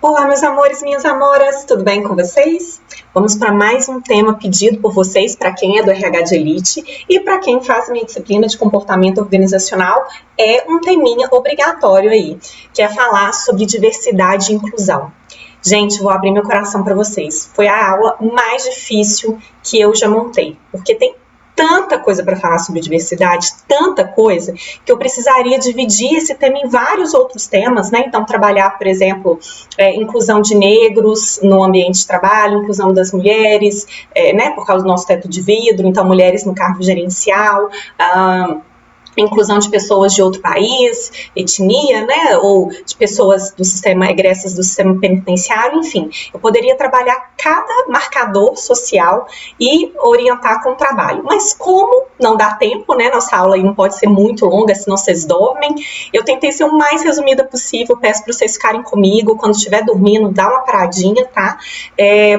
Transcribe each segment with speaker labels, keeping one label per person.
Speaker 1: Olá, meus amores, minhas amoras, tudo bem com vocês? Vamos para mais um tema pedido por vocês, para quem é do RH de Elite e para quem faz a minha disciplina de comportamento organizacional, é um teminha obrigatório aí, que é falar sobre diversidade e inclusão. Gente, vou abrir meu coração para vocês. Foi a aula mais difícil que eu já montei, porque tem tanta coisa para falar sobre diversidade, tanta coisa, que eu precisaria dividir esse tema em vários outros temas, né? Então, trabalhar, por exemplo, inclusão de negros no ambiente de trabalho, inclusão das mulheres, né? Por causa do nosso teto de vidro, então, mulheres no cargo gerencial, inclusão de pessoas de outro país, etnia, né, ou de pessoas do sistema, egressas do sistema penitenciário, enfim. Eu poderia trabalhar cada marcador social e orientar com o trabalho. Mas como não dá tempo, né, nossa aula aí não pode ser muito longa, senão vocês dormem, eu tentei ser o mais resumida possível, peço para vocês ficarem comigo, quando estiver dormindo, dá uma paradinha, tá?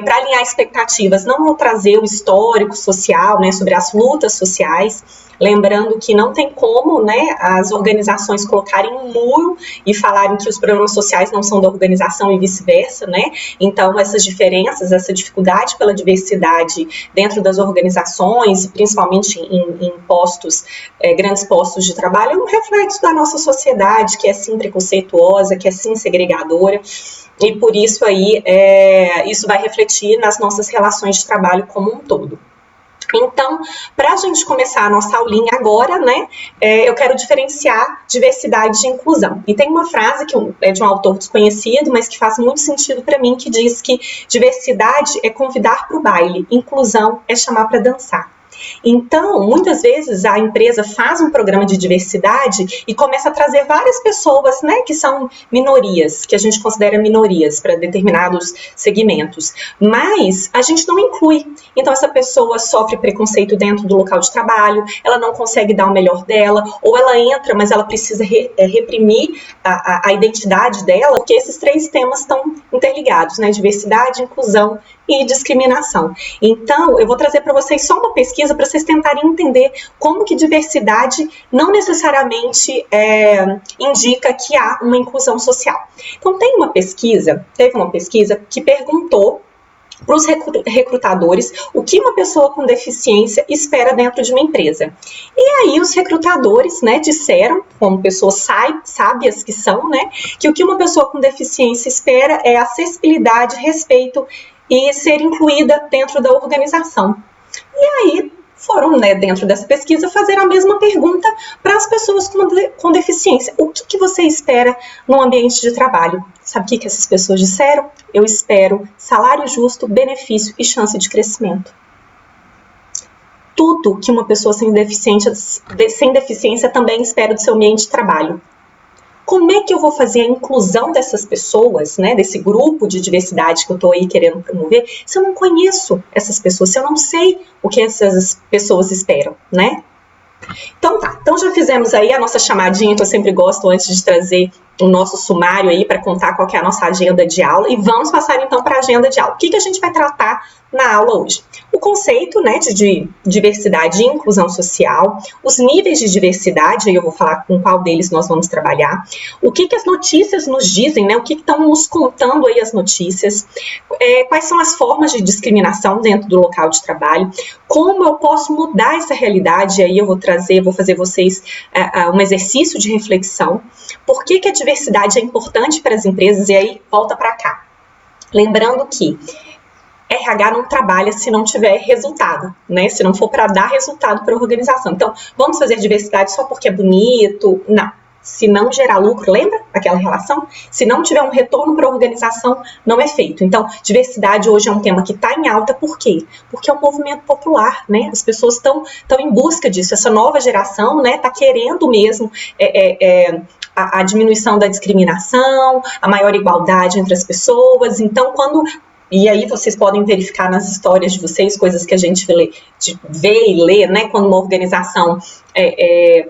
Speaker 1: Para alinhar expectativas, não vou trazer o histórico social, né, sobre as lutas sociais, lembrando que não tem como, né, as organizações colocarem um muro e falarem que os problemas sociais não são da organização e vice-versa, né? Então, essas diferenças, essa dificuldade pela diversidade dentro das organizações, principalmente em postos, grandes postos de trabalho, é um reflexo da nossa sociedade, que é sim preconceituosa, que é sim segregadora. E por isso aí, isso vai refletir nas nossas relações de trabalho como um todo. Então, para a gente começar a nossa aulinha agora, né, eu quero diferenciar diversidade de inclusão. E tem uma frase que é de um autor desconhecido, mas que faz muito sentido para mim, que diz que diversidade é convidar para o baile, inclusão é chamar para dançar. Então, muitas vezes a empresa faz um programa de diversidade e começa a trazer várias pessoas, né, que são minorias, que a gente considera minorias para determinados segmentos, mas a gente não inclui. Então, essa pessoa sofre preconceito dentro do local de trabalho, ela não consegue dar o melhor dela, ou ela entra, mas ela precisa reprimir a identidade dela, porque esses três temas estão interligados, né, diversidade, inclusão e discriminação. Então, eu vou trazer para vocês só uma pesquisa para vocês tentarem entender como que diversidade não necessariamente indica que há uma inclusão social. Então, teve uma pesquisa que perguntou para os recrutadores o que uma pessoa com deficiência espera dentro de uma empresa. E aí os recrutadores, né, disseram, como pessoas sábias que são, né, que o que uma pessoa com deficiência espera é acessibilidade, respeito e ser incluída dentro da organização. E aí foram, né, dentro dessa pesquisa, fazer a mesma pergunta para as pessoas com deficiência. O que você espera no ambiente de trabalho? Sabe o que essas pessoas disseram? Eu espero salário justo, benefício e chance de crescimento. Tudo que uma pessoa sem deficiência também espera do seu ambiente de trabalho. Como é que eu vou fazer a inclusão dessas pessoas, né, desse grupo de diversidade que eu estou aí querendo promover, se eu não conheço essas pessoas, se eu não sei o que essas pessoas esperam, né? Então tá, então já fizemos aí a nossa chamadinha, que eu sempre gosto antes de trazer o nosso sumário aí para contar qual que é a nossa agenda de aula, e vamos passar então para a agenda de aula. O que a gente vai tratar na aula hoje? O conceito, né, de diversidade e inclusão social, os níveis de diversidade, aí eu vou falar com qual deles nós vamos trabalhar, o que as notícias nos dizem, né, o que estão nos contando aí as notícias, quais são as formas de discriminação dentro do local de trabalho, como eu posso mudar essa realidade, aí eu vou fazer vocês um exercício de reflexão, por que a diversidade é importante para as empresas, e aí volta para cá. Lembrando que RH não trabalha se não tiver resultado, né? Se não for para dar resultado para a organização. Então, vamos fazer diversidade só porque é bonito? Não. Se não gerar lucro, lembra aquela relação? Se não tiver um retorno para a organização, não é feito. Então, diversidade hoje é um tema que está em alta, por quê? Porque é um movimento popular, né? As pessoas estão em busca disso. Essa nova geração, né, está querendo mesmo a diminuição da discriminação, a maior igualdade entre as pessoas. Então, e aí vocês podem verificar nas histórias de vocês, coisas que a gente vê e lê, né? Quando uma organização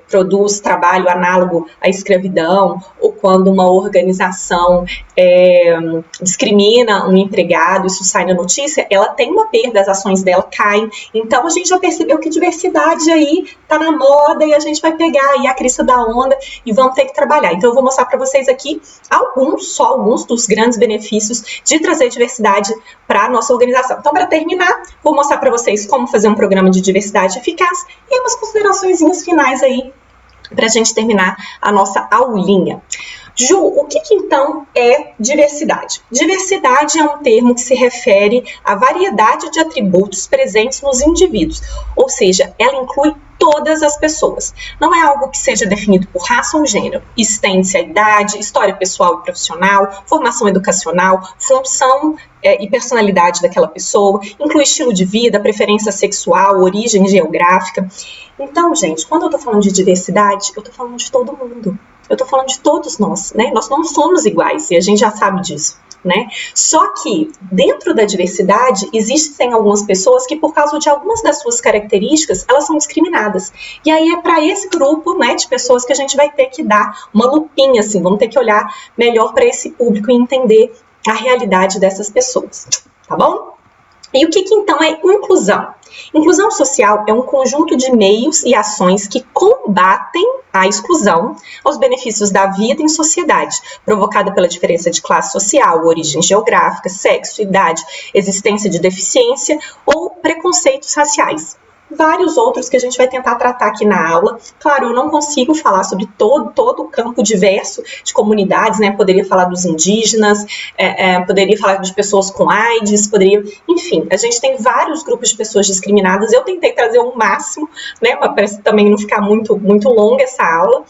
Speaker 1: produz trabalho análogo à escravidão, ou quando uma organização discrimina um empregado, isso sai na notícia, ela tem uma perda, as ações dela caem. Então a gente já percebeu que diversidade aí tá na moda e a gente vai pegar aí a crista da onda e vamos ter que trabalhar. Então eu vou mostrar para vocês aqui só alguns dos grandes benefícios de trazer diversidade para a nossa organização. Então, para terminar, vou mostrar para vocês como fazer um programa de diversidade eficaz e umas considerações finais aí para a gente terminar a nossa aulinha. Ju, o que então é diversidade? Diversidade é um termo que se refere à variedade de atributos presentes nos indivíduos, ou seja, ela inclui todas as pessoas. Não é algo que seja definido por raça ou gênero. Estende-se a idade, história pessoal e profissional, formação educacional, função e personalidade daquela pessoa, inclui estilo de vida, preferência sexual, origem geográfica. Então, gente, quando eu estou falando de diversidade, eu estou falando de todo mundo. Eu estou falando de todos nós, né? Nós não somos iguais e a gente já sabe disso, né? Só que dentro da diversidade existem algumas pessoas que por causa de algumas das suas características elas são discriminadas. E aí é para esse grupo, né, de pessoas que a gente vai ter que dar uma lupinha, assim, vamos ter que olhar melhor para esse público e entender a realidade dessas pessoas, tá bom? E o que então é inclusão? Inclusão social é um conjunto de meios e ações que combatem a exclusão aos benefícios da vida em sociedade, provocada pela diferença de classe social, origem geográfica, sexo, idade, existência de deficiência ou preconceitos raciais. Vários outros que a gente vai tentar tratar aqui na aula. Claro, eu não consigo falar sobre todo o campo diverso de comunidades, né? Poderia falar dos indígenas, poderia falar de pessoas com AIDS, enfim, a gente tem vários grupos de pessoas discriminadas. Eu tentei trazer o máximo, né? Para também não ficar muito longa essa aula.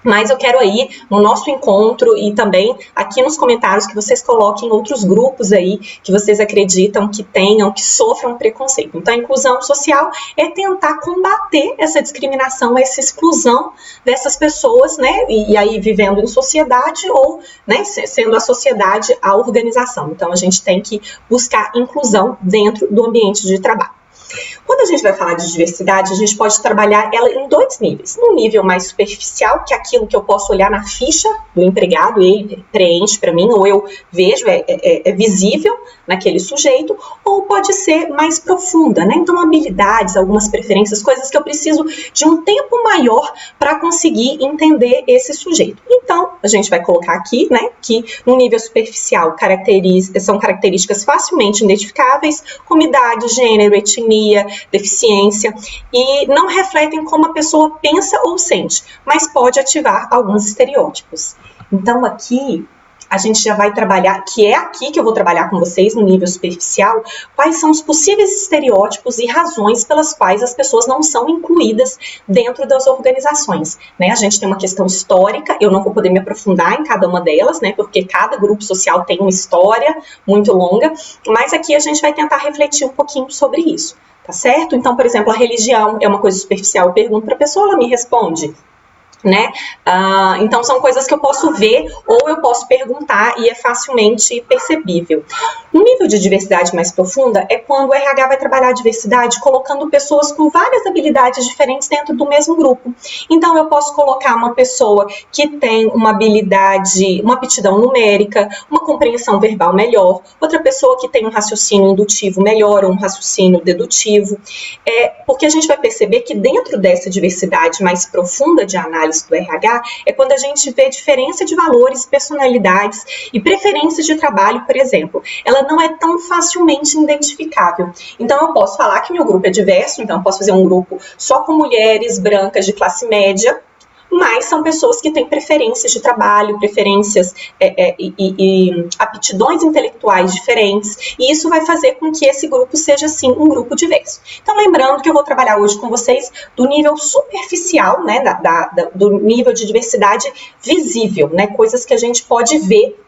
Speaker 1: Mas eu quero aí, no nosso encontro e também aqui nos comentários, que vocês coloquem outros grupos aí que vocês acreditam que tenham, que sofram preconceito. Então, a inclusão social é tentar combater essa discriminação, essa exclusão dessas pessoas, né? E aí vivendo em sociedade ou, né, sendo a sociedade a organização. Então, a gente tem que buscar inclusão dentro do ambiente de trabalho. Quando a gente vai falar de diversidade, a gente pode trabalhar ela em dois níveis. Um nível mais superficial, que é aquilo que eu posso olhar na ficha do empregado, ele preenche para mim, ou eu vejo, é visível naquele sujeito, ou pode ser mais profunda, né? Então, habilidades, algumas preferências, coisas que eu preciso de um tempo maior para conseguir entender esse sujeito. Então, a gente vai colocar aqui, né, que no nível superficial são características facilmente identificáveis, como idade, gênero, etnia, deficiência, e não refletem como a pessoa pensa ou sente, mas pode ativar alguns estereótipos. Então aqui a gente já vai trabalhar, que é aqui que eu vou trabalhar com vocês no nível superficial, quais são os possíveis estereótipos e razões pelas quais as pessoas não são incluídas dentro das organizações, né? A gente tem uma questão histórica, eu não vou poder me aprofundar em cada uma delas, né? Porque cada grupo social tem uma história muito longa, mas aqui a gente vai tentar refletir um pouquinho sobre isso, tá certo? Então, por exemplo, a religião é uma coisa superficial, eu pergunto para a pessoa, ela me responde, né? Então são coisas que eu posso ver ou eu posso perguntar e é facilmente percebível. No nível de diversidade mais profunda é quando o RH vai trabalhar a diversidade colocando pessoas com várias habilidades diferentes dentro do mesmo grupo. Então eu posso colocar uma pessoa que tem uma habilidade, uma aptidão numérica, uma compreensão verbal melhor, outra pessoa que tem um raciocínio indutivo melhor ou um raciocínio dedutivo, porque a gente vai perceber que dentro dessa diversidade mais profunda de análise do RH, é quando a gente vê diferença de valores, personalidades e preferências de trabalho, por exemplo. Ela não é tão facilmente identificável. Então, eu posso falar que meu grupo é diverso, então eu posso fazer um grupo só com mulheres brancas de classe média, mas são pessoas que têm preferências de trabalho, preferências e aptidões intelectuais diferentes, e isso vai fazer com que esse grupo seja, sim, um grupo diverso. Então, lembrando que eu vou trabalhar hoje com vocês do nível superficial, né, do nível de diversidade visível, né, coisas que a gente pode ver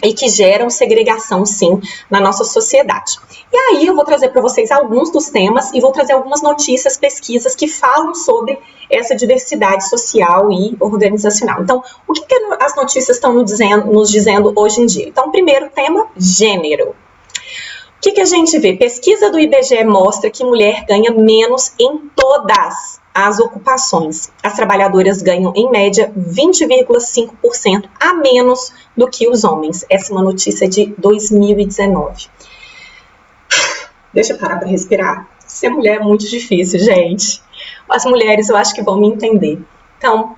Speaker 1: e que geram segregação, sim, na nossa sociedade. E aí eu vou trazer para vocês alguns dos temas e vou trazer algumas notícias, pesquisas que falam sobre essa diversidade social e organizacional. Então, o que as notícias estão nos dizendo hoje em dia? Então, primeiro tema, gênero. que a gente vê? Pesquisa do IBGE mostra que mulher ganha menos em todas as ocupações. As trabalhadoras ganham, em média, 20,5% a menos do que os homens. Essa é uma notícia de 2019. Deixa eu parar para respirar. Ser mulher é muito difícil, gente. As mulheres, eu acho que vão me entender. Então,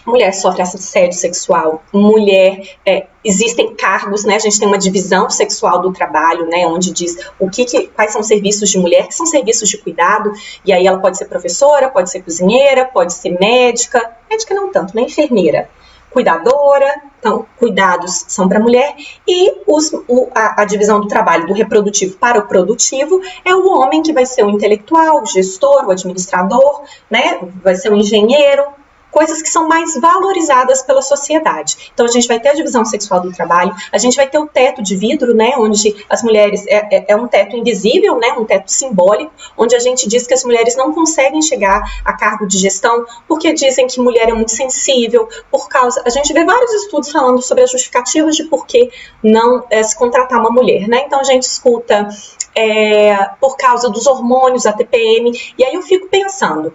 Speaker 1: mulher sofre assédio sexual, mulher, existem cargos, né? A gente tem uma divisão sexual do trabalho, né? Onde diz quais são os serviços de mulher, que são serviços de cuidado, e aí ela pode ser professora, pode ser cozinheira, pode ser médica não tanto, né? Enfermeira, cuidadora, então cuidados são para mulher, e a divisão do trabalho do reprodutivo para o produtivo é o homem que vai ser o intelectual, o gestor, o administrador, né? Vai ser o engenheiro, coisas que são mais valorizadas pela sociedade. Então, a gente vai ter a divisão sexual do trabalho, a gente vai ter o teto de vidro, né, onde as mulheres, é um teto invisível, né, um teto simbólico, onde a gente diz que as mulheres não conseguem chegar a cargo de gestão, porque dizem que mulher é muito sensível, a gente vê vários estudos falando sobre as justificativas de por que não se contratar uma mulher, né, então a gente escuta por causa dos hormônios, a TPM, e aí eu fico pensando,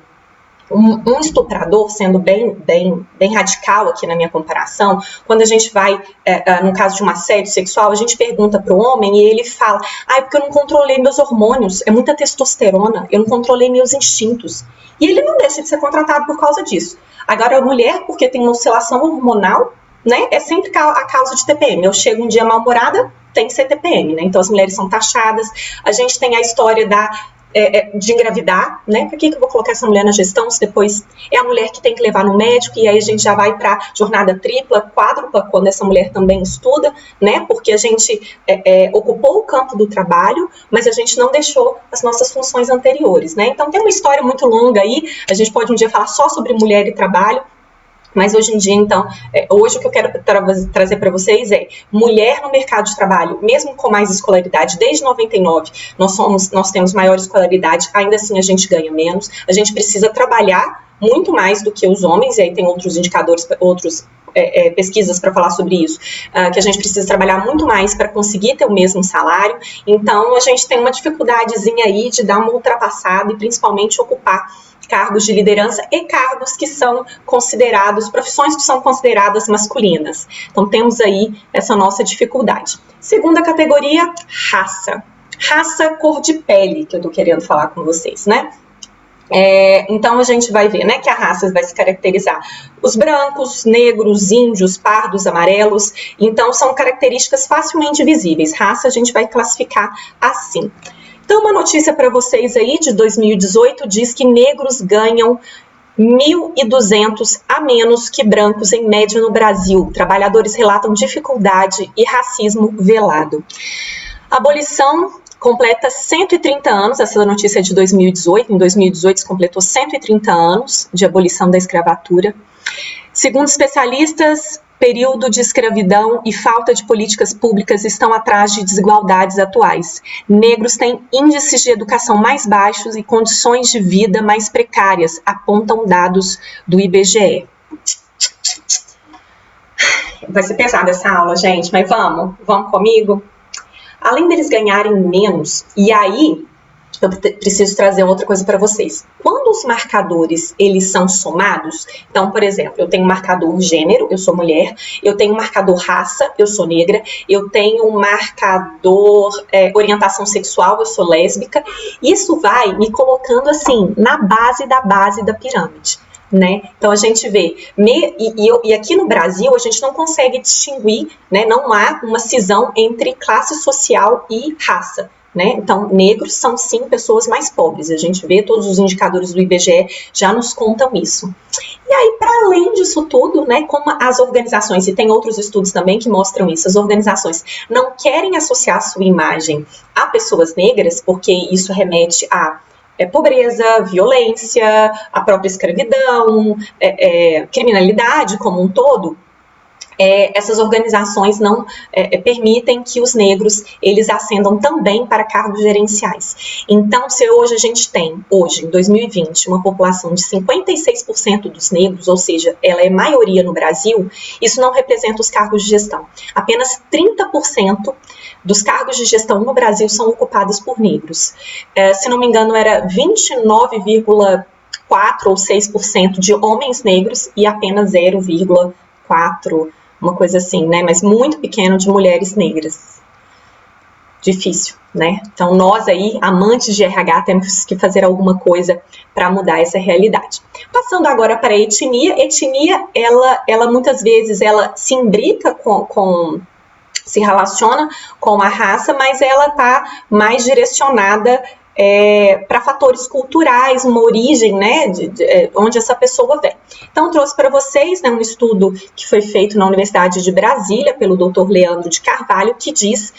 Speaker 1: um estuprador, sendo bem radical aqui na minha comparação, quando a gente vai, no caso de um assédio sexual, a gente pergunta para o homem e ele fala, porque eu não controlei meus hormônios, é muita testosterona, eu não controlei meus instintos. E ele não deixa de ser contratado por causa disso. Agora, a mulher, porque tem uma oscilação hormonal, né, é sempre a causa de TPM. Eu chego um dia mal-humorada, tem que ser TPM, né? Então, as mulheres são taxadas. A gente tem a história de engravidar, né? Por que eu vou colocar essa mulher na gestão se depois é a mulher que tem que levar no médico, e aí a gente já vai para jornada tripla, quádrupla, quando essa mulher também estuda, né? Porque a gente ocupou o campo do trabalho, mas a gente não deixou as nossas funções anteriores, né? Então tem uma história muito longa aí, a gente pode um dia falar só sobre mulher e trabalho, mas hoje em dia, então, hoje o que eu quero trazer para vocês é mulher no mercado de trabalho, mesmo com mais escolaridade, desde 99, nós temos maior escolaridade, ainda assim a gente ganha menos, a gente precisa trabalhar muito mais do que os homens, e aí tem outros indicadores, pesquisas para falar sobre isso, que a gente precisa trabalhar muito mais para conseguir ter o mesmo salário, então a gente tem uma dificuldadezinha aí de dar uma ultrapassada e principalmente ocupar cargos de liderança e cargos que são considerados, profissões que são consideradas masculinas. Então, temos aí essa nossa dificuldade. Segunda categoria, raça. Raça, cor de pele, que eu tô querendo falar com vocês, né? Então, a gente vai ver, né, que a raça vai se caracterizar os brancos, negros, índios, pardos, amarelos. Então, são características facilmente visíveis. Raça a gente vai classificar assim. Então, uma notícia para vocês aí de 2018 diz que negros ganham 1.200 a menos que brancos em média no Brasil. Trabalhadores relatam dificuldade e racismo velado. A abolição completa 130 anos, essa notícia é de 2018, em 2018 se completou 130 anos de abolição da escravatura. Segundo especialistas, período de escravidão e falta de políticas públicas estão atrás de desigualdades atuais. Negros têm índices de educação mais baixos e condições de vida mais precárias, apontam dados do IBGE. Vai ser pesada essa aula, gente, mas vamos comigo? Além deles ganharem menos, e aí eu preciso trazer outra coisa para vocês. Quando os marcadores, eles são somados, então, por exemplo, eu tenho um marcador gênero, eu sou mulher, eu tenho um marcador raça, eu sou negra, eu tenho um marcador orientação sexual, eu sou lésbica, isso vai me colocando, assim, na base da pirâmide. Né? Então a gente vê, e aqui no Brasil a gente não consegue distinguir, né? Não há uma cisão entre classe social e raça. Né? Então, negros são sim pessoas mais pobres, a gente vê, todos os indicadores do IBGE já nos contam isso. E aí, para além disso tudo, né, como as organizações, e tem outros estudos também que mostram isso, as organizações não querem associar sua imagem a pessoas negras, porque isso remete a pobreza, violência, a própria escravidão, criminalidade como um todo. essas organizações não permitem que os negros eles ascendam também para cargos gerenciais. Então, se hoje a gente tem, hoje, em 2020, uma população de 56% dos negros, ou seja, ela é maioria no Brasil, isso não representa os cargos de gestão. Apenas 30% dos cargos de gestão no Brasil são ocupados por negros. Se não me engano, era 29,4% ou 6% de homens negros e apenas 0,4%, uma coisa assim, né? Mas muito pequeno de mulheres negras. Difícil, né? Então, nós aí, amantes de RH, temos que fazer alguma coisa para mudar essa realidade. Passando agora para a etnia. Etnia, ela muitas vezes, ela se imbrica se relaciona com a raça, mas ela está mais direcionada para fatores culturais, uma origem, né, onde essa pessoa vem. Então, trouxe para vocês, né, um estudo que foi feito na Universidade de Brasília pelo Dr. Leandro de Carvalho, que diz: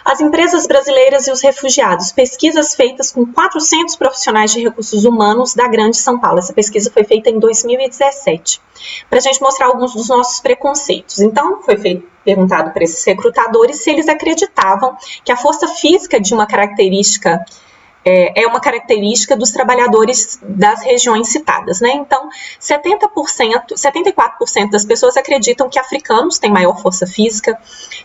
Speaker 1: as empresas brasileiras e os refugiados, pesquisas feitas com 400 profissionais de recursos humanos da Grande São Paulo. Essa pesquisa foi feita em 2017, para a gente mostrar alguns dos nossos preconceitos. Então, foi perguntado para esses recrutadores se eles acreditavam que a força física de uma característica é uma característica dos trabalhadores das regiões citadas, né? Então, 74% das pessoas acreditam que africanos têm maior força física,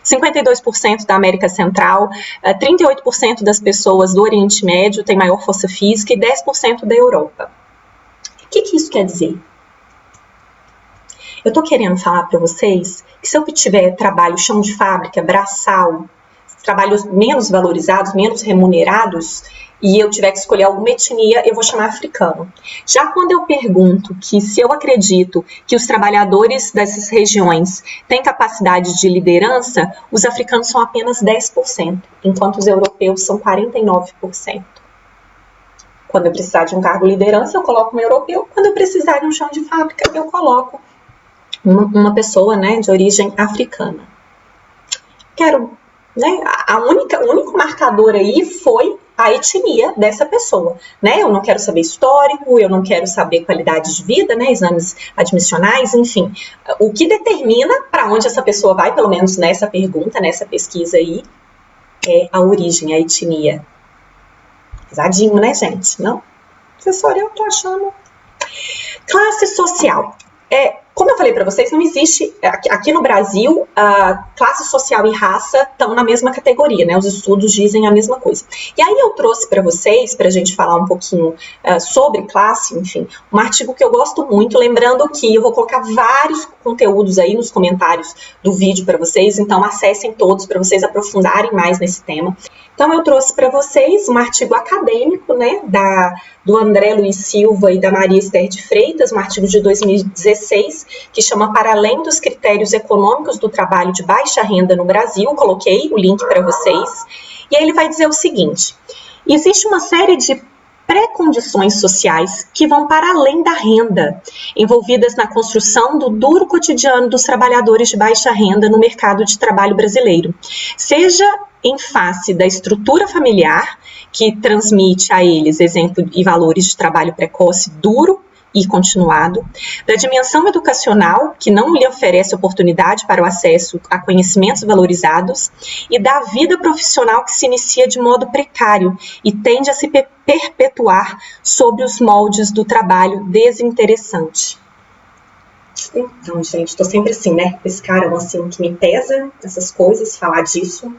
Speaker 1: 52% da América Central, 38% das pessoas do Oriente Médio têm maior força física e 10% da Europa. O que isso quer dizer? Eu estou querendo falar para vocês que se eu tiver trabalho chão de fábrica, braçal, trabalhos menos valorizados, menos remunerados, e eu tiver que escolher alguma etnia, eu vou chamar africano. Já quando eu pergunto que se eu acredito que os trabalhadores dessas regiões têm capacidade de liderança, os africanos são apenas 10%, enquanto os europeus são 49%. Quando eu precisar de um cargo de liderança, eu coloco um europeu. Quando eu precisar de um chão de fábrica, eu coloco uma pessoa, né, de origem africana. Né, o único marcador aí foi a etnia dessa pessoa, né? Eu não quero saber histórico, eu não quero saber qualidade de vida, né? Exames admissionais, enfim. O que determina para onde essa pessoa vai, pelo menos nessa pergunta, nessa pesquisa aí, é a origem, a etnia. Pesadinho, né, gente? Não? Professora, eu tô achando. Classe social. Como eu falei para vocês, não existe, aqui no Brasil, classe social e raça estão na mesma categoria, né? Os estudos dizem a mesma coisa. E aí eu trouxe para vocês, para a gente falar um pouquinho sobre classe, enfim, um artigo que eu gosto muito, lembrando que eu vou colocar vários conteúdos aí nos comentários do vídeo para vocês, então acessem todos para vocês aprofundarem mais nesse tema. Então eu trouxe para vocês um artigo acadêmico, né, do André Luiz Silva e da Maria Esther de Freitas, um artigo de 2016, que chama Para Além dos Critérios Econômicos do Trabalho de Baixa Renda no Brasil. Coloquei o link para vocês. E aí ele vai dizer o seguinte: existe uma série de pré-condições sociais que vão para além da renda, envolvidas na construção do duro cotidiano dos trabalhadores de baixa renda no mercado de trabalho brasileiro, seja em face da estrutura familiar, que transmite a eles exemplo e valores de trabalho precoce duro e continuado, da dimensão educacional, que não lhe oferece oportunidade para o acesso a conhecimentos valorizados, e da vida profissional que se inicia de modo precário e tende a se perpetuar sob os moldes do trabalho desinteressante. Então, gente, estou sempre assim, né? Esse cara assim que me pesa, essas coisas, falar disso.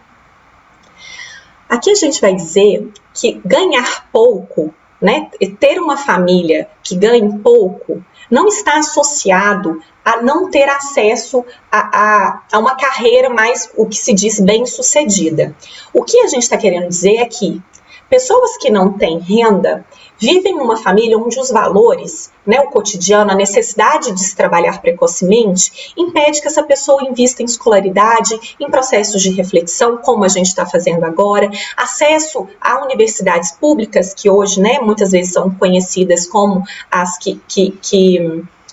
Speaker 1: Aqui a gente vai dizer que ganhar pouco, né, ter uma família que ganhe pouco, não está associado a não ter acesso a uma carreira mais, o que se diz, bem-sucedida. O que a gente está querendo dizer é que pessoas que não têm renda vivem numa família onde os valores, né, o cotidiano, a necessidade de se trabalhar precocemente, impede que essa pessoa invista em escolaridade, em processos de reflexão, como a gente está fazendo agora, acesso a universidades públicas, que hoje, né, muitas vezes são conhecidas como as que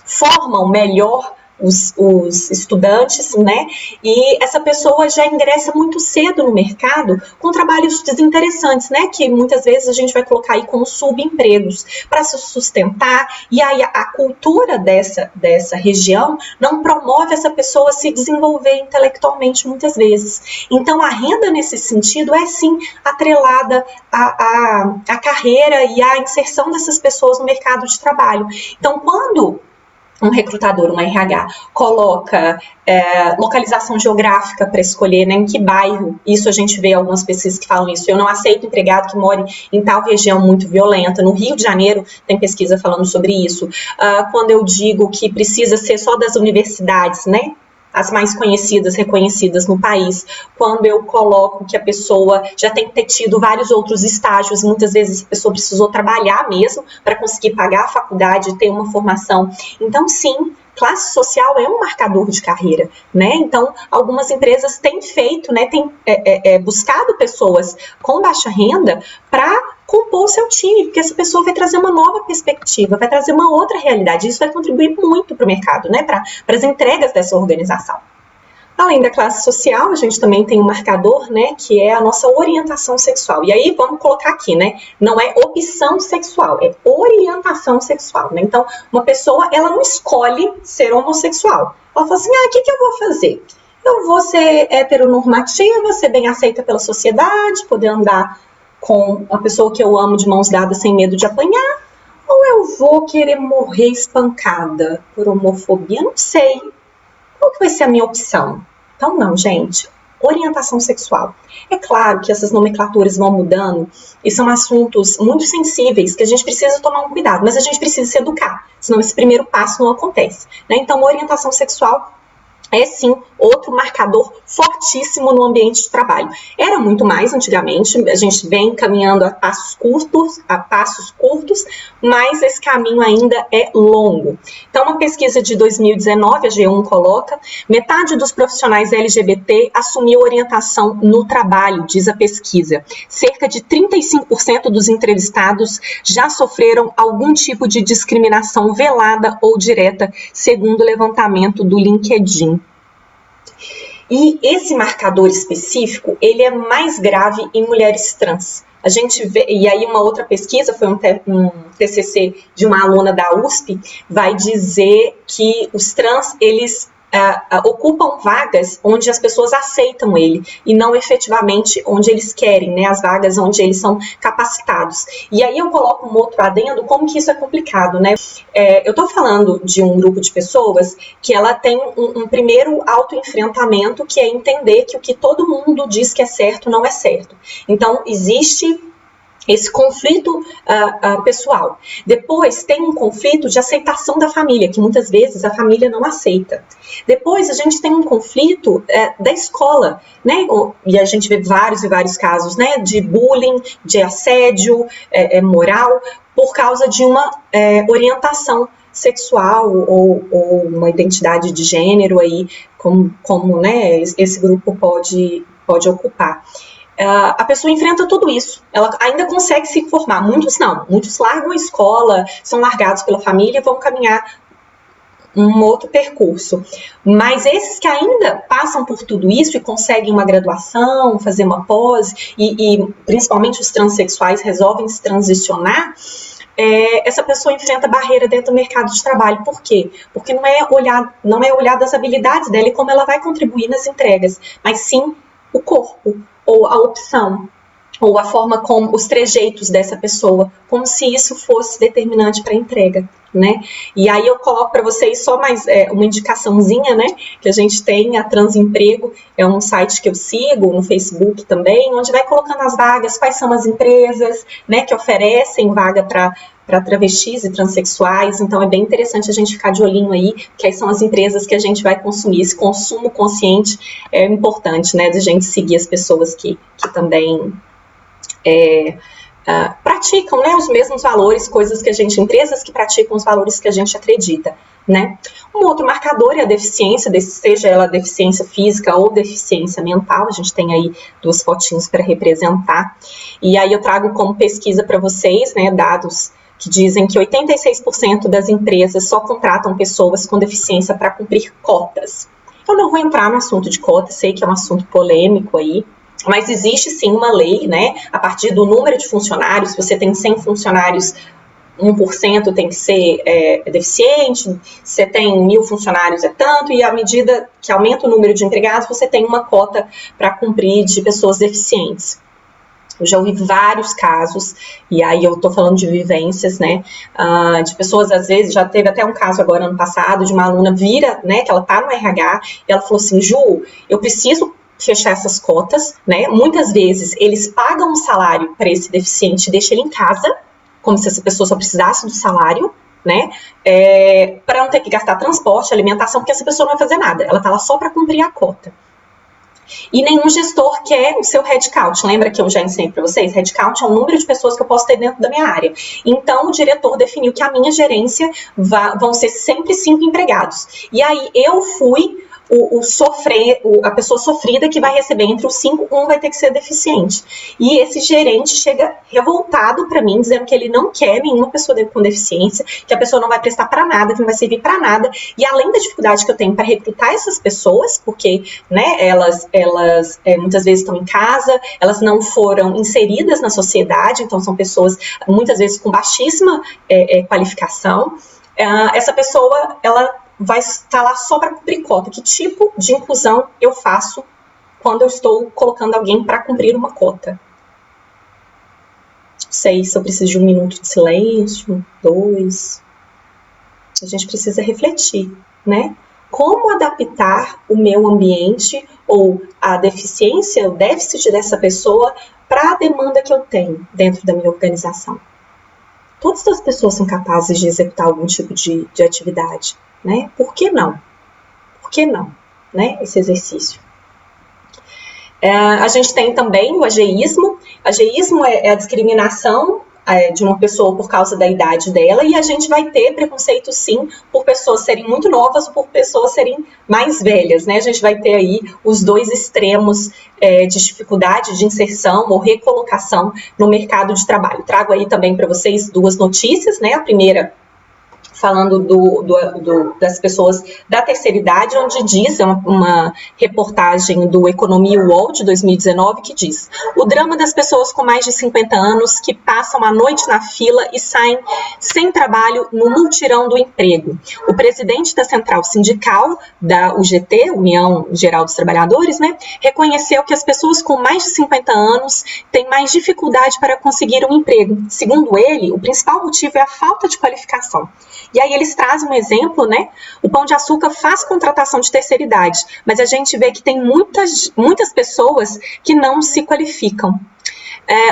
Speaker 1: formam melhor os estudantes, né? E essa pessoa já ingressa muito cedo no mercado com trabalhos desinteressantes, né? Que muitas vezes a gente vai colocar aí como subempregos para se sustentar, e aí a cultura dessa região não promove essa pessoa a se desenvolver intelectualmente muitas vezes. Então a renda nesse sentido é sim atrelada à carreira e à inserção dessas pessoas no mercado de trabalho. Então quando um recrutador, um RH, coloca localização geográfica para escolher, né, em que bairro, isso a gente vê algumas pesquisas que falam isso, eu não aceito empregado que more em tal região muito violenta. No Rio de Janeiro tem pesquisa falando sobre isso. Quando eu digo que precisa ser só das universidades, né, as mais conhecidas, reconhecidas no país, quando eu coloco que a pessoa já tem que ter tido vários outros estágios, muitas vezes a pessoa precisou trabalhar mesmo para conseguir pagar a faculdade, ter uma formação. Então, sim, classe social é um marcador de carreira, né? Então, algumas empresas têm feito, né, têm buscado pessoas com baixa renda para compor o seu time, porque essa pessoa vai trazer uma nova perspectiva, vai trazer uma outra realidade. Isso vai contribuir muito para o mercado, né, para as entregas dessa organização. Além da classe social, a gente também tem um marcador, né, que é a nossa orientação sexual. E aí vamos colocar aqui, né, não é opção sexual, é orientação sexual, né? Então, uma pessoa, ela não escolhe ser homossexual. Ela fala assim, o que eu vou fazer? Eu vou ser heteronormativa, vou ser bem aceita pela sociedade, poder andar com a pessoa que eu amo de mãos dadas sem medo de apanhar, ou eu vou querer morrer espancada por homofobia? Não sei. Qual que vai ser a minha opção? Então, não, gente. Orientação sexual. É claro que essas nomenclaturas vão mudando e são assuntos muito sensíveis que a gente precisa tomar um cuidado, mas a gente precisa se educar, senão esse primeiro passo não acontece, né? Então, orientação sexual é sim outro marcador fortíssimo no ambiente de trabalho. Era muito mais antigamente, a gente vem caminhando a passos curtos, mas esse caminho ainda é longo. Então, uma pesquisa de 2019, a G1 coloca, metade dos profissionais LGBT assumiu orientação no trabalho, diz a pesquisa. Cerca de 35% dos entrevistados já sofreram algum tipo de discriminação velada ou direta, segundo o levantamento do LinkedIn. E esse marcador específico, ele é mais grave em mulheres trans. A gente vê, e aí uma outra pesquisa, foi um TCC de uma aluna da USP, vai dizer que os trans, eles ocupam vagas onde as pessoas aceitam ele e não efetivamente onde eles querem, né, as vagas onde eles são capacitados. E aí eu coloco um outro adendo, como que isso é complicado, né? Eu estou falando de um grupo de pessoas que ela tem um primeiro autoenfrentamento, que é entender que o que todo mundo diz que é certo não é certo. Então, existe esse conflito pessoal. Depois tem um conflito de aceitação da família, que muitas vezes a família não aceita. Depois a gente tem um conflito da escola, né? E a gente vê vários e vários casos, né, de bullying, de assédio moral, por causa de uma orientação sexual ou uma identidade de gênero aí, como né, esse grupo pode ocupar. A pessoa enfrenta tudo isso, ela ainda consegue se formar, muitos não, muitos largam a escola, são largados pela família e vão caminhar um outro percurso, mas esses que ainda passam por tudo isso e conseguem uma graduação, fazer uma pós, e principalmente os transexuais resolvem se transicionar, essa pessoa enfrenta barreira dentro do mercado de trabalho. Por quê? Porque não é olhado as habilidades dela e como ela vai contribuir nas entregas, mas sim o corpo, ou a opção, ou a forma como os trejeitos dessa pessoa, como se isso fosse determinante para a entrega, né? E aí eu coloco para vocês só mais uma indicaçãozinha, né? Que a gente tem, a Transemprego, é um site que eu sigo, no Facebook também, onde vai colocando as vagas, quais são as empresas, né, que oferecem vaga para travestis e transexuais. Então é bem interessante a gente ficar de olhinho aí, que aí são as empresas que a gente vai consumir. Esse consumo consciente é importante, né, de a gente seguir as pessoas que também praticam, né, os mesmos valores, empresas que praticam os valores que a gente acredita, né. Um outro marcador é a deficiência, seja ela deficiência física ou deficiência mental. A gente tem aí duas fotinhos para representar, e aí eu trago como pesquisa para vocês, né, dados que dizem que 86% das empresas só contratam pessoas com deficiência para cumprir cotas. Eu não vou entrar no assunto de cotas, sei que é um assunto polêmico aí, mas existe sim uma lei, né? A partir do número de funcionários, se você tem 100 funcionários, 1% tem que ser deficiente, você tem 1.000 funcionários é tanto, e à medida que aumenta o número de empregados, você tem uma cota para cumprir de pessoas deficientes. Eu já ouvi vários casos, e aí eu tô falando de vivências, né, de pessoas, às vezes, já teve até um caso agora ano passado, de uma aluna vira, né, que ela tá no RH, e ela falou assim, Ju, eu preciso fechar essas cotas, né, muitas vezes eles pagam um salário para esse deficiente e deixam ele em casa, como se essa pessoa só precisasse do salário, né, para não ter que gastar transporte, alimentação, porque essa pessoa não vai fazer nada, ela tá lá só para cumprir a cota. E nenhum gestor quer o seu headcount. Lembra que eu já ensinei para vocês? Headcount é o número de pessoas que eu posso ter dentro da minha área. Então, o diretor definiu que a minha gerência vão ser sempre 5 empregados. E aí, eu fui a pessoa sofrida que vai receber entre os 5, um vai ter que ser deficiente. E esse gerente chega revoltado para mim, dizendo que ele não quer nenhuma pessoa com deficiência, que a pessoa não vai prestar para nada, que não vai servir para nada. E além da dificuldade que eu tenho para recrutar essas pessoas, porque, né, elas muitas vezes estão em casa, elas não foram inseridas na sociedade, então são pessoas muitas vezes com baixíssima qualificação. Essa pessoa, ela vai estar lá só para cumprir cota. Que tipo de inclusão eu faço quando eu estou colocando alguém para cumprir uma cota? Não sei se eu preciso de 1 minuto de silêncio, 2. A gente precisa refletir, né? Como adaptar o meu ambiente ou a deficiência, o déficit dessa pessoa para a demanda que eu tenho dentro da minha organização. Todas as pessoas são capazes de executar algum tipo de atividade, né? Por que não? Por que não, né? Esse exercício. A gente tem também o ageísmo. Ageísmo é a discriminação de uma pessoa por causa da idade dela, e a gente vai ter preconceito sim por pessoas serem muito novas ou por pessoas serem mais velhas, né? A gente vai ter aí os dois extremos de dificuldade de inserção ou recolocação no mercado de trabalho. Trago aí também para vocês 2 notícias, né? A primeira falando das pessoas da terceira idade, onde diz, é uma reportagem do Economia UOL de 2019, que diz: o drama das pessoas com mais de 50 anos que passam a noite na fila e saem sem trabalho no multirão do emprego. O presidente da central sindical da UGT, União Geral dos Trabalhadores, né, reconheceu que as pessoas com mais de 50 anos têm mais dificuldade para conseguir um emprego. Segundo ele, o principal motivo é a falta de qualificação. E aí eles trazem um exemplo, né? O Pão de Açúcar faz contratação de terceira idade, mas a gente vê que tem muitas pessoas que não se qualificam.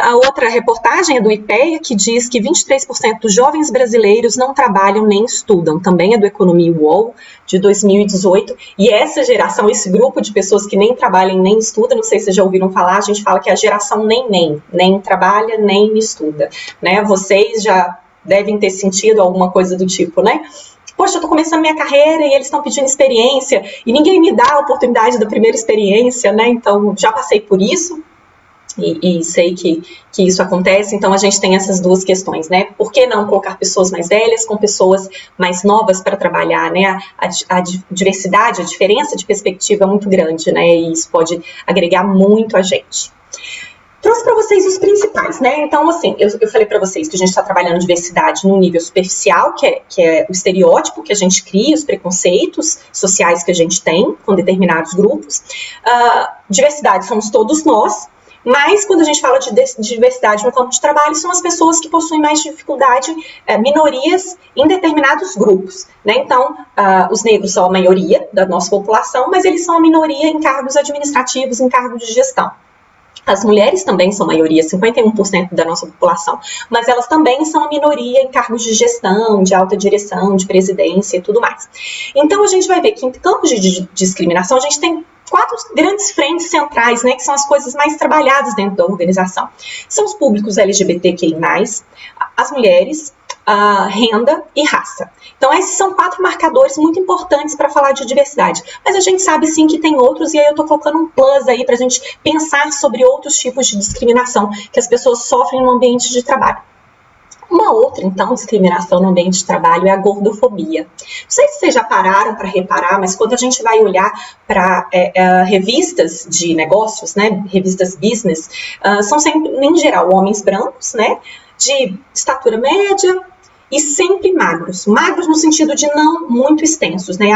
Speaker 1: A outra reportagem é do IPEA, que diz que 23% dos jovens brasileiros não trabalham nem estudam. Também é do Economia UOL, de 2018. E essa geração, esse grupo de pessoas que nem trabalham nem estudam, não sei se vocês já ouviram falar, a gente fala que é a geração nem trabalha, nem estuda, né? Vocês já devem ter sentido alguma coisa do tipo, né? Poxa, eu tô começando minha carreira e eles estão pedindo experiência e ninguém me dá a oportunidade da primeira experiência, né? Então, já passei por isso e sei que isso acontece. Então, a gente tem essas 2 questões, né? Por que não colocar pessoas mais velhas com pessoas mais novas para trabalhar, né? A diversidade, a diferença de perspectiva é muito grande, né? E isso pode agregar muito a gente. Trouxe para vocês os principais, né? Então, assim, eu falei para vocês que a gente está trabalhando diversidade no nível superficial, que é o estereótipo que a gente cria, os preconceitos sociais que a gente tem com determinados grupos. Diversidade somos todos nós, mas quando a gente fala de diversidade no campo de trabalho, são as pessoas que possuem mais dificuldade, minorias em determinados grupos, né? Então, os negros são a maioria da nossa população, mas eles são a minoria em cargos administrativos, em cargos de gestão. As mulheres também são maioria, 51% da nossa população, mas elas também são a minoria em cargos de gestão, de alta direção, de presidência e tudo mais. Então, a gente vai ver que em campos de discriminação, a gente tem 4 grandes frentes centrais, né, que são as coisas mais trabalhadas dentro da organização. São os públicos LGBTQI+, as mulheres, a renda e raça. Então, esses são 4 marcadores muito importantes para falar de diversidade. Mas a gente sabe sim que tem outros, e aí eu estou colocando um plus aí para a gente pensar sobre outros tipos de discriminação que as pessoas sofrem no ambiente de trabalho. Uma outra, então, discriminação no ambiente de trabalho é a gordofobia. Não sei se vocês já pararam para reparar, mas quando a gente vai olhar para revistas de negócios, né, revistas business, são sempre, em geral, homens brancos, né, de estatura média e sempre magros. Magros no sentido de não muito extensos, né?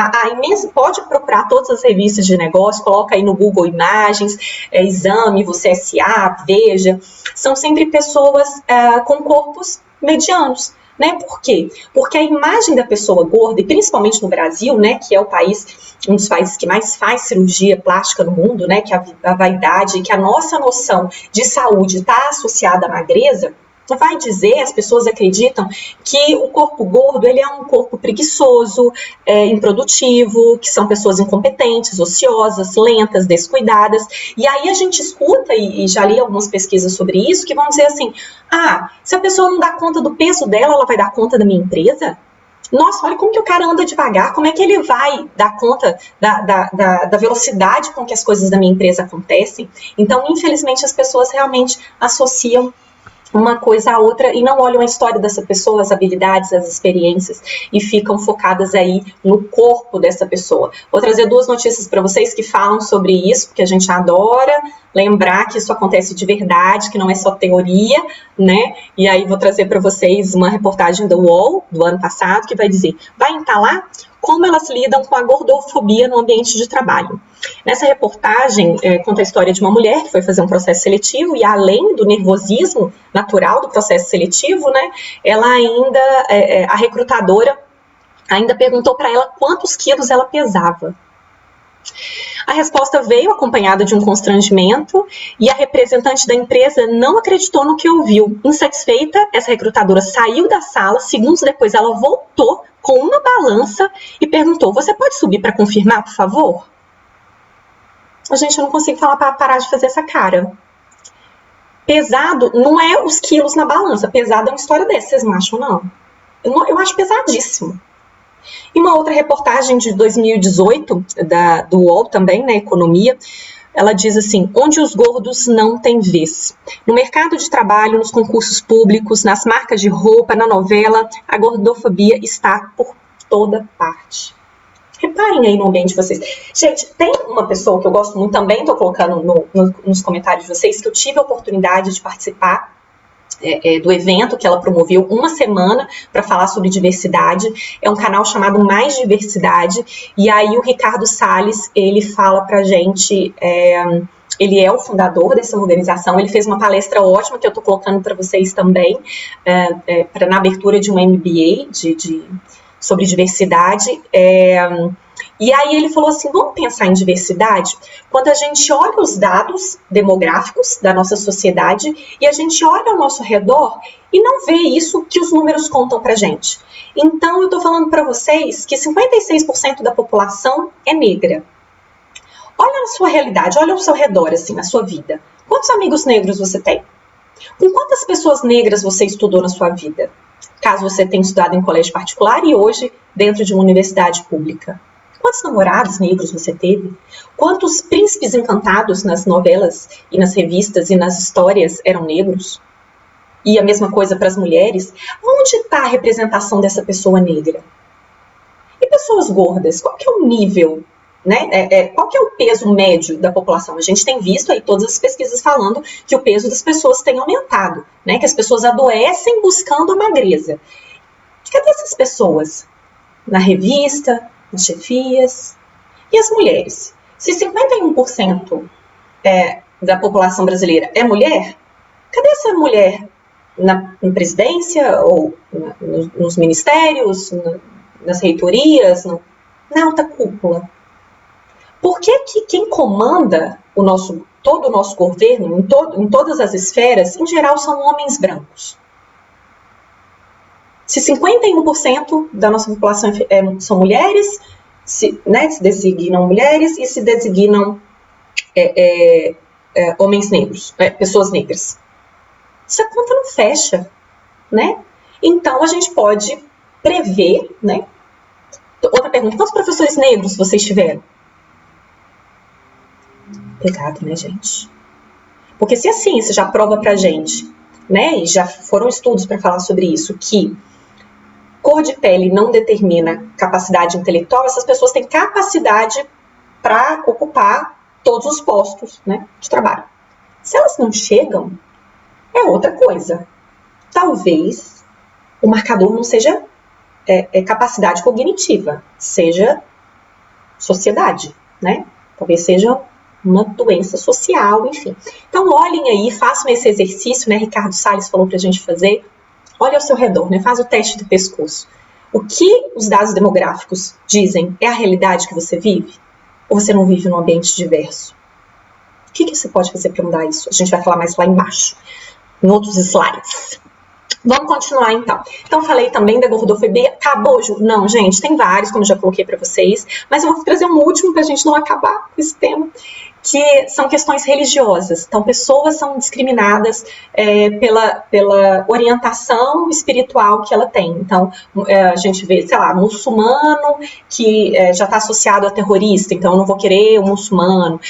Speaker 1: Pode procurar todas as revistas de negócio, coloca aí no Google Imagens, Exame, Você SA, Veja. São sempre pessoas com corpos medianos. Né? Por quê? Porque a imagem da pessoa gorda, e principalmente no Brasil, né, que é um dos países que mais faz cirurgia plástica no mundo, né, que a vaidade, que a nossa noção de saúde está associada à magreza, vai dizer, as pessoas acreditam que o corpo gordo ele é um corpo preguiçoso, improdutivo, que são pessoas incompetentes, ociosas, lentas, descuidadas. E aí a gente escuta, e já li algumas pesquisas sobre isso, que vão dizer assim, se a pessoa não dá conta do peso dela, ela vai dar conta da minha empresa? Nossa, olha como que o cara anda devagar, como é que ele vai dar conta da velocidade com que as coisas da minha empresa acontecem? Então, infelizmente, as pessoas realmente associam uma coisa a outra e não olham a história dessa pessoa, as habilidades, as experiências e ficam focadas aí no corpo dessa pessoa. Vou trazer 2 notícias para vocês que falam sobre isso, porque a gente adora lembrar que isso acontece de verdade, que não é só teoria, né? E aí vou trazer para vocês uma reportagem do UOL, do ano passado, que vai dizer, vai entalar como elas lidam com a gordofobia no ambiente de trabalho. Nessa reportagem, conta a história de uma mulher que foi fazer um processo seletivo e além do nervosismo natural do processo seletivo, né, ela ainda, a recrutadora ainda perguntou para ela quantos quilos ela pesava. A resposta veio acompanhada de um constrangimento e a representante da empresa não acreditou no que ouviu. Insatisfeita, essa recrutadora saiu da sala, segundos depois ela voltou com uma balança e perguntou, você pode subir para confirmar, por favor? Gente, eu não consigo falar para parar de fazer essa cara. Pesado não é os quilos na balança, pesado é uma história dessa, vocês não acham, não? Eu acho pesadíssimo. E uma outra reportagem de 2018, do UOL também, na Economia, ela diz assim, onde os gordos não têm vez. No mercado de trabalho, nos concursos públicos, nas marcas de roupa, na novela, a gordofobia está por toda parte. Reparem aí no ambiente de vocês. Gente, tem uma pessoa que eu gosto muito, também estou colocando nos comentários de vocês, que eu tive a oportunidade de participar do evento que ela promoveu uma semana para falar sobre diversidade. É um canal chamado Mais Diversidade. E aí o Ricardo Salles, ele fala pra gente... ele é o fundador dessa organização, ele fez uma palestra ótima que eu estou colocando para vocês também, na abertura de um MBA sobre diversidade, e aí ele falou assim, vamos pensar em diversidade quando a gente olha os dados demográficos da nossa sociedade e a gente olha ao nosso redor e não vê isso que os números contam pra gente. Então eu tô falando para vocês que 56% da população é negra. Olha a sua realidade, olha ao seu redor, assim, na sua vida. Quantos amigos negros você tem? Com quantas pessoas negras você estudou na sua vida? Caso você tenha estudado em colégio particular e hoje dentro de uma universidade pública. Quantos namorados negros você teve? Quantos príncipes encantados nas novelas e nas revistas e nas histórias eram negros? E a mesma coisa para as mulheres. Onde está a representação dessa pessoa negra? E pessoas gordas? Qual que é o nível, né? Qual que é o peso médio da população? A gente tem visto aí todas as pesquisas falando que o peso das pessoas tem aumentado, né? Que as pessoas adoecem buscando a magreza. Cadê essas pessoas? Na revista, nas chefias. E as mulheres? Se 51% da população brasileira é mulher, cadê essa mulher na presidência ou nos ministérios, nas reitorias, na alta cúpula? Por que quem comanda todo o nosso governo, em todas as esferas, em geral, são homens brancos? Se 51% da nossa população são mulheres, se designam mulheres e se designam homens negros, pessoas negras. Essa conta não fecha, né? Então, a gente pode prever, né? Outra pergunta, quantos professores negros vocês tiveram? Pecado, né, gente? Porque se a ciência já prova pra gente né, e já foram estudos para falar sobre isso, que cor de pele não determina capacidade intelectual, essas pessoas têm capacidade para ocupar todos os postos, né, de trabalho. Se elas não chegam, é outra coisa. Talvez o marcador não seja capacidade cognitiva, seja sociedade, né? Talvez seja uma doença social, enfim. Então, olhem aí, façam esse exercício, né? Ricardo Salles falou pra gente fazer. Olha ao seu redor, né? Faz o teste do pescoço. O que os dados demográficos dizem é a realidade que você vive? Ou você não vive num ambiente diverso? O que você pode fazer para mudar isso? A gente vai falar mais lá embaixo, em outros slides. Vamos continuar, então. Então, falei também da gordofobia. Acabou, Ju? Não, gente, tem vários, como eu já coloquei para vocês, mas eu vou trazer um último para a gente não acabar com esse tema, que são questões religiosas. Então, pessoas são discriminadas pela orientação espiritual que ela tem. Então, a gente vê, sei lá, muçulmano que já está associado a terrorista, então eu não vou querer um muçulmano.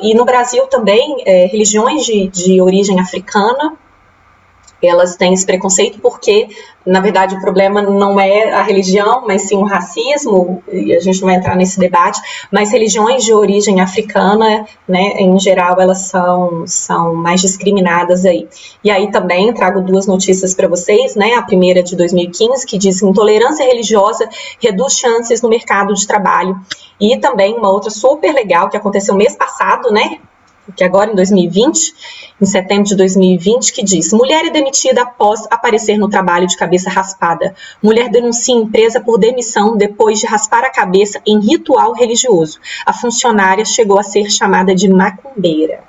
Speaker 1: E no Brasil também, religiões de origem africana, elas têm esse preconceito porque, na verdade, o problema não é a religião, mas sim o racismo, e a gente não vai entrar nesse debate, mas religiões de origem africana, né, em geral, elas são mais discriminadas aí. E aí também trago duas notícias para vocês, né, a primeira de 2015, que diz que intolerância religiosa reduz chances no mercado de trabalho, e também uma outra super legal que aconteceu mês passado, né, que agora em 2020, em setembro de 2020, que diz: mulher é demitida após aparecer no trabalho de cabeça raspada. Mulher denuncia empresa por demissão depois de raspar a cabeça em ritual religioso. A funcionária chegou a ser chamada de macumbeira.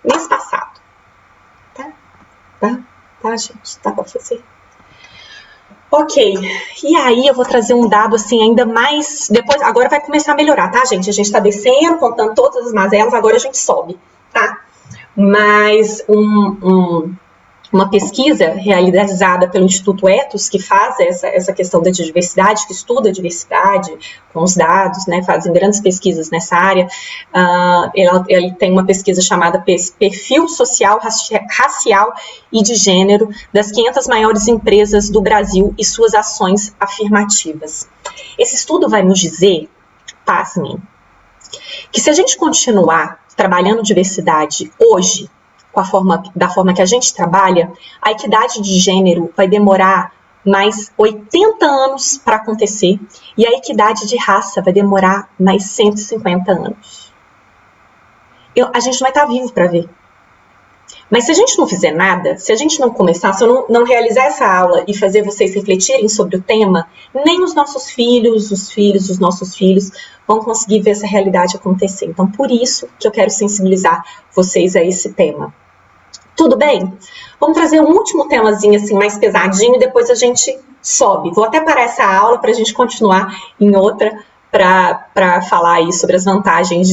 Speaker 1: Mês passado. Tá, gente? Tá pra fazer? Ok, e aí eu vou trazer um dado assim ainda mais, depois, agora vai começar a melhorar, tá, gente? A gente tá descendo, contando todas as mazelas, agora a gente sobe, tá? Mas uma pesquisa realizada pelo Instituto Ethos, que faz essa questão da diversidade, que estuda a diversidade com os dados, né, fazem grandes pesquisas nessa área. Ele tem uma pesquisa chamada Perfil Social, Racial e de Gênero das 500 maiores empresas do Brasil e suas ações afirmativas. Esse estudo vai nos dizer, pasmem, que se a gente continuar trabalhando diversidade hoje, da forma que a gente trabalha, a equidade de gênero vai demorar mais 80 anos para acontecer e a equidade de raça vai demorar mais 150 anos. A gente não vai estar vivo para ver. Mas se a gente não fizer nada, se a gente não começar, se eu não realizar essa aula e fazer vocês refletirem sobre o tema, nem os nossos filhos, os filhos dos nossos filhos vão conseguir ver essa realidade acontecer. Então, por isso que eu quero sensibilizar vocês a esse tema. Tudo bem? Vamos trazer um último temazinho assim, mais pesadinho e depois a gente sobe. Vou até parar essa aula para a gente continuar em outra para falar aí sobre as vantagens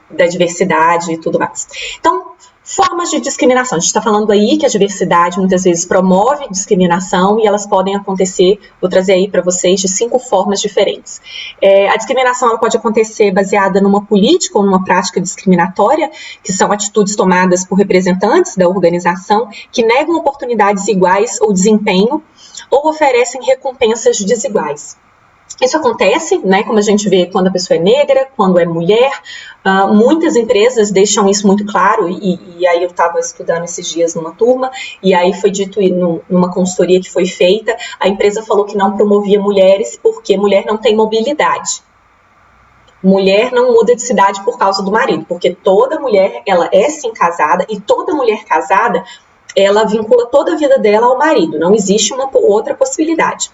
Speaker 1: da diversidade e tudo mais. Então, formas de discriminação. A gente está falando aí que a diversidade muitas vezes promove discriminação e elas podem acontecer, vou trazer aí para vocês, de 5 formas diferentes. A discriminação ela pode acontecer baseada numa política ou numa prática discriminatória, que são atitudes tomadas por representantes da organização que negam oportunidades iguais ou desempenho ou oferecem recompensas desiguais. Isso acontece, né, como a gente vê quando a pessoa é negra, quando é mulher. Muitas empresas deixam isso muito claro, e aí eu estava estudando esses dias numa turma, e aí foi dito numa consultoria que foi feita, a empresa falou que não promovia mulheres porque mulher não tem mobilidade. Mulher não muda de cidade por causa do marido, porque toda mulher, ela é sim casada, e toda mulher casada, ela vincula toda a vida dela ao marido, não existe uma outra possibilidade.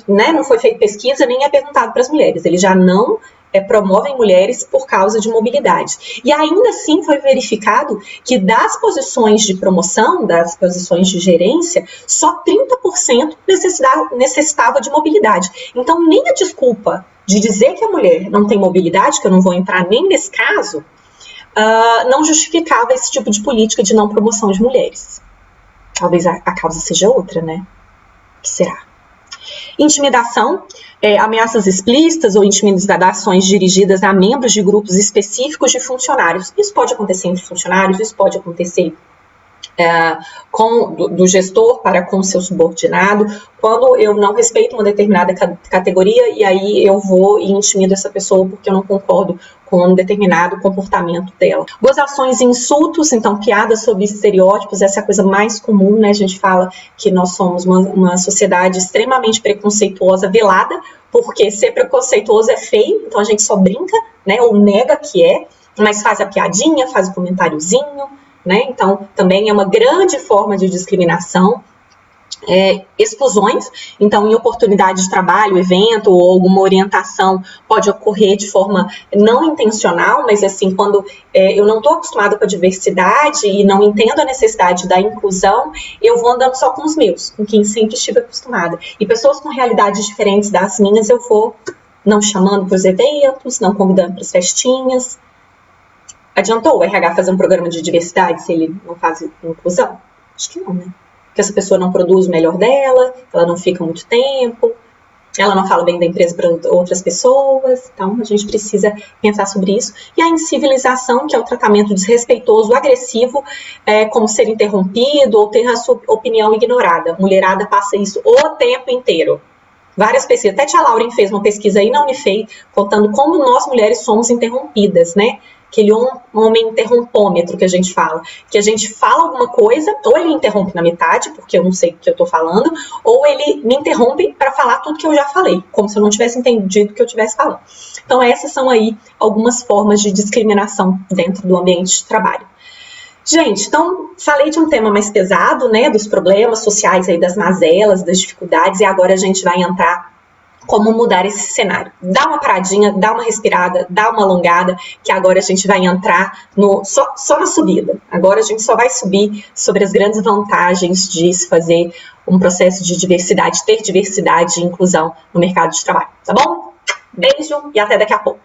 Speaker 1: Né, não foi feita pesquisa, nem é perguntado para as mulheres, eles já não promovem mulheres por causa de mobilidade. E ainda assim foi verificado que das posições de promoção, das posições de gerência, só 30% necessitava de mobilidade. Então, nem a desculpa de dizer que a mulher não tem mobilidade, que eu não vou entrar nem nesse caso, não justificava esse tipo de política de não promoção de mulheres. Talvez a causa seja outra, né? O que será? Intimidação, ameaças explícitas ou intimidações dirigidas a membros de grupos específicos de funcionários. Isso pode acontecer entre funcionários, isso pode acontecer do gestor para com seu subordinado, quando eu não respeito uma determinada categoria e aí eu vou e intimido essa pessoa porque eu não concordo com um determinado comportamento dela. Gozações e insultos, então piadas sobre estereótipos, essa é a coisa mais comum, né? A gente fala que nós somos uma sociedade extremamente preconceituosa, velada, porque ser preconceituoso é feio, então a gente só brinca, né? Ou nega que é, mas faz a piadinha, faz o comentáriozinho, né? Então, também é uma grande forma de discriminação. Exclusões, então em oportunidade de trabalho, evento ou alguma orientação pode ocorrer de forma não intencional, mas assim, quando eu não estou acostumada com a diversidade e não entendo a necessidade da inclusão, eu vou andando só com os meus, com quem sempre estive acostumada. E pessoas com realidades diferentes das minhas, eu vou não chamando para os eventos, não convidando para as festinhas. Adiantou o RH fazer um programa de diversidade se ele não faz inclusão? Acho que não, né? Porque essa pessoa não produz o melhor dela, ela não fica muito tempo, ela não fala bem da empresa para outras pessoas, então a gente precisa pensar sobre isso. E a incivilização, que é o tratamento desrespeitoso, agressivo, como ser interrompido ou ter a sua opinião ignorada. A mulherada passa isso o tempo inteiro. Várias pesquisas, até a tia Lauren fez uma pesquisa aí na Unifei, contando como nós mulheres somos interrompidas, né? Aquele homem interrompômetro que a gente fala. Que a gente fala alguma coisa, ou ele interrompe na metade, porque eu não sei o que eu tô falando, ou ele me interrompe para falar tudo que eu já falei, como se eu não tivesse entendido o que eu estivesse falando. Então essas são aí algumas formas de discriminação dentro do ambiente de trabalho. Gente, então falei de um tema mais pesado, né, dos problemas sociais aí, das mazelas, das dificuldades, e agora a gente vai entrar como mudar esse cenário. Dá uma paradinha, dá uma respirada, dá uma alongada, que agora a gente vai entrar só na subida. Agora a gente só vai subir sobre as grandes vantagens de se fazer um processo de diversidade, ter diversidade e inclusão no mercado de trabalho, tá bom? Beijo e até daqui a pouco.